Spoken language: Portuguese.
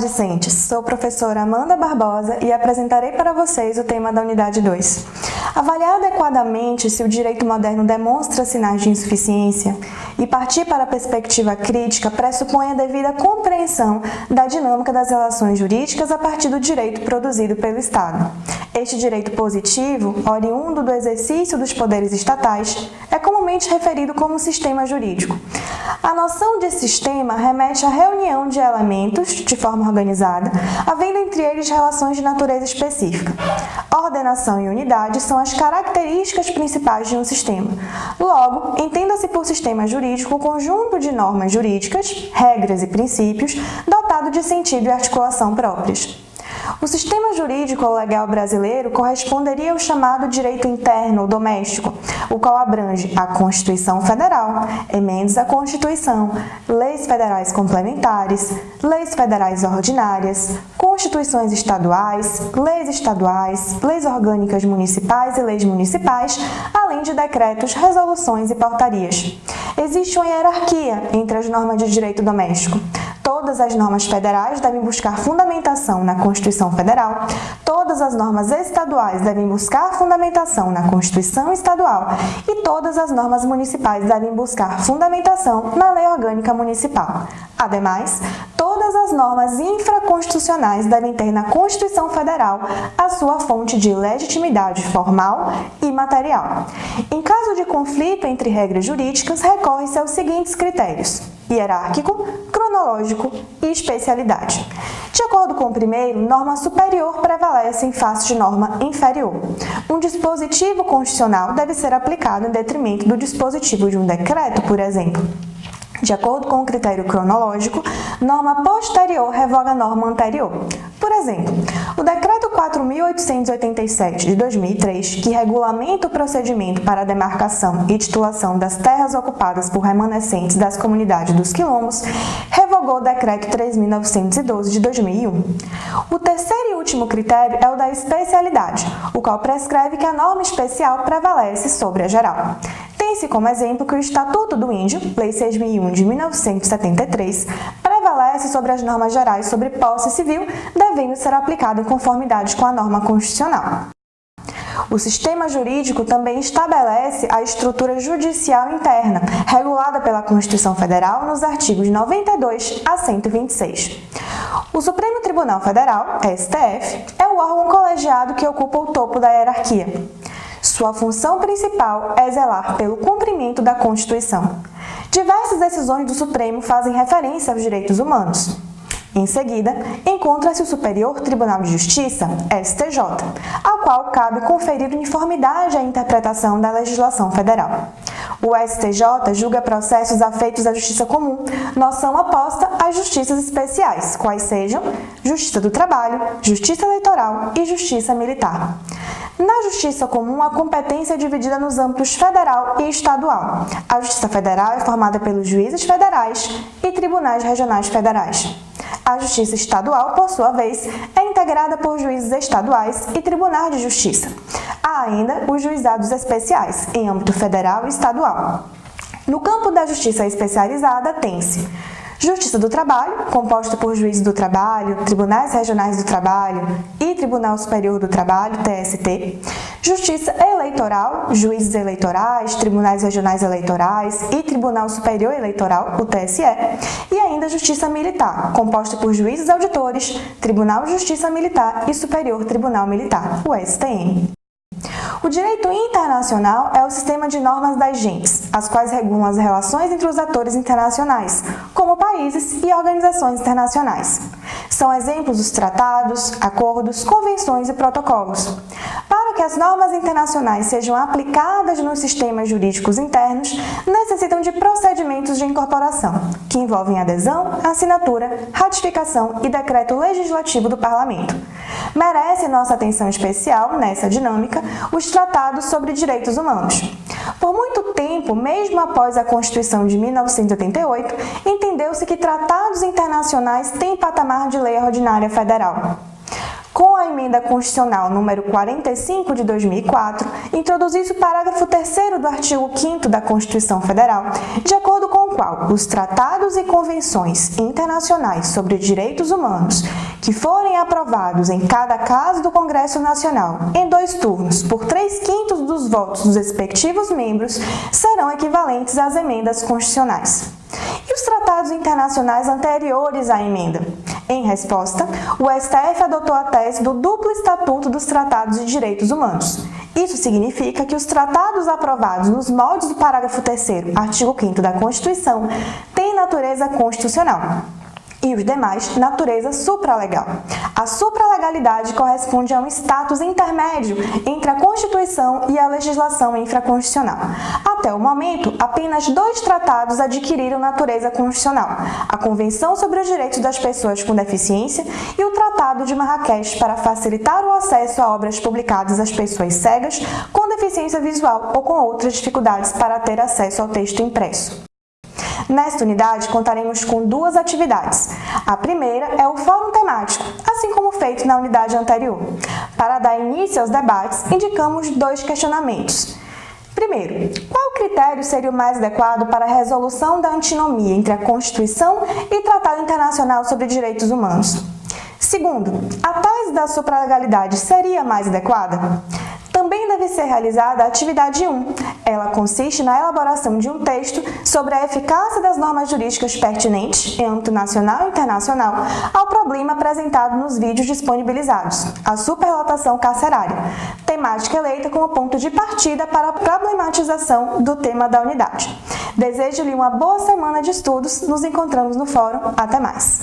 discentes! Sou a professora Amanda Barbosa e apresentarei para vocês o tema da unidade 2. Avaliar adequadamente se o direito moderno demonstra sinais de insuficiência e partir para a perspectiva crítica pressupõe a devida compreensão da dinâmica das relações jurídicas a partir do direito produzido pelo Estado. Este direito positivo, oriundo do exercício dos poderes estatais, é comumente referido como sistema jurídico. A noção de sistema remete à reunião de elementos, de forma organizada, havendo entre eles relações de natureza específica. Ordenação e unidade são as características principais de um sistema. Logo, entenda-se por sistema jurídico o conjunto de normas jurídicas, regras e princípios, dotado de sentido e articulação próprias. O sistema jurídico ou legal brasileiro corresponderia ao chamado direito interno ou doméstico, o qual abrange a Constituição Federal, emendas à Constituição, leis federais complementares, leis federais ordinárias, constituições estaduais, leis orgânicas municipais e leis municipais, além de decretos, resoluções e portarias. Existe uma hierarquia entre as normas de direito doméstico. Todas as normas federais devem buscar fundamentação na Constituição Federal, todas as normas estaduais devem buscar fundamentação na Constituição Estadual e todas as normas municipais devem buscar fundamentação na Lei Orgânica Municipal. Ademais, todas as normas infraconstitucionais devem ter na Constituição Federal a sua fonte de legitimidade formal e material. Em caso de conflito entre regras jurídicas, recorre-se aos seguintes critérios: hierárquico, cronológico e especialidade. De acordo com o primeiro, norma superior prevalece em face de norma inferior. Um dispositivo constitucional deve ser aplicado em detrimento do dispositivo de um decreto, por exemplo. De acordo com o critério cronológico, norma posterior revoga norma anterior. Por exemplo, o Decreto 4.887 de 2003, que regulamenta o procedimento para a demarcação e titulação das terras ocupadas por remanescentes das comunidades dos quilombos, revogou o Decreto 3.912 de 2001. O terceiro e último critério é o da especialidade, o qual prescreve que a norma especial prevalece sobre a geral. Tem-se como exemplo que o Estatuto do Índio, Lei 6.001 de 1973, prevalece sobre as normas gerais sobre posse civil, devendo ser aplicado em conformidade com a norma constitucional. O sistema jurídico também estabelece a estrutura judicial interna, regulada pela Constituição Federal nos artigos 92 a 126. O Supremo Tribunal Federal, STF, é o órgão colegiado que ocupa o topo da hierarquia. Sua função principal é zelar pelo cumprimento da Constituição. Diversas decisões do Supremo fazem referência aos direitos humanos. Em seguida, encontra-se o Superior Tribunal de Justiça, STJ, ao qual cabe conferir uniformidade à interpretação da legislação federal. O STJ julga processos afeitos à justiça comum, noção oposta às justiças especiais, quais sejam Justiça do Trabalho, Justiça Eleitoral e Justiça Militar. Na Justiça Comum, a competência é dividida nos âmbitos federal e estadual. A Justiça Federal é formada pelos juízes federais e tribunais regionais federais. A Justiça Estadual, por sua vez, é integrada por juízes estaduais e tribunais de justiça. Há ainda os juizados especiais, em âmbito federal e estadual. No campo da justiça especializada, tem-se Justiça do Trabalho, composta por juízes do trabalho, tribunais regionais do trabalho e Tribunal Superior do Trabalho, TST. Justiça Eleitoral, juízes eleitorais, tribunais regionais eleitorais e Tribunal Superior Eleitoral, o TSE. E ainda Justiça Militar, composta por juízes auditores, Tribunal de Justiça Militar e Superior Tribunal Militar, o STM. O direito internacional é o sistema de normas das gentes, as quais regulam as relações entre os atores internacionais, como países e organizações internacionais. São exemplos os tratados, acordos, convenções e protocolos. Para que as normas internacionais sejam aplicadas nos sistemas jurídicos internos, necessitam de procedimentos de incorporação, que envolvem adesão, assinatura, ratificação e decreto legislativo do Parlamento. Merece nossa atenção especial, nessa dinâmica, os tratados sobre direitos humanos. Por muito tempo, mesmo após a Constituição de 1988, entendeu-se que tratados internacionais têm patamar de lei ordinária federal. Com a Emenda Constitucional número 45 de 2004, introduziu-se o parágrafo 3º do artigo 5º da Constituição Federal, de acordo com o qual os tratados e convenções internacionais sobre direitos humanos que forem aprovados em cada caso do Congresso Nacional em 2 turnos por 3/5 dos votos dos respectivos membros serão equivalentes às emendas constitucionais. E os tratados internacionais anteriores à emenda? Em resposta, o STF adotou a tese do duplo estatuto dos tratados de direitos humanos. Isso significa que os tratados aprovados nos moldes do parágrafo 3º, artigo 5º da Constituição têm natureza constitucional e os demais, natureza supralegal. A supralegalidade corresponde a um status intermédio entre a Constituição e a legislação infraconstitucional. Até o momento, apenas 2 tratados adquiriram natureza constitucional: a Convenção sobre os Direitos das Pessoas com Deficiência e o Tratado de Marrakech para facilitar o acesso a obras publicadas às pessoas cegas, com deficiência visual ou com outras dificuldades para ter acesso ao texto impresso. Nesta unidade, contaremos com 2 atividades. A primeira é o fórum temático, assim como feito na unidade anterior. Para dar início aos debates, indicamos 2 questionamentos. Primeiro, qual critério seria o mais adequado para a resolução da antinomia entre a Constituição e o Tratado Internacional sobre Direitos Humanos? Segundo, a tese da supralegalidade seria mais adequada? Também deve ser realizada a atividade 1. Ela consiste na elaboração de um texto sobre a eficácia das normas jurídicas pertinentes, em âmbito nacional e internacional, ao problema apresentado nos vídeos disponibilizados, a superlotação carcerária, temática eleita como ponto de partida para a problematização do tema da unidade. Desejo-lhe uma boa semana de estudos. Nos encontramos no fórum. Até mais!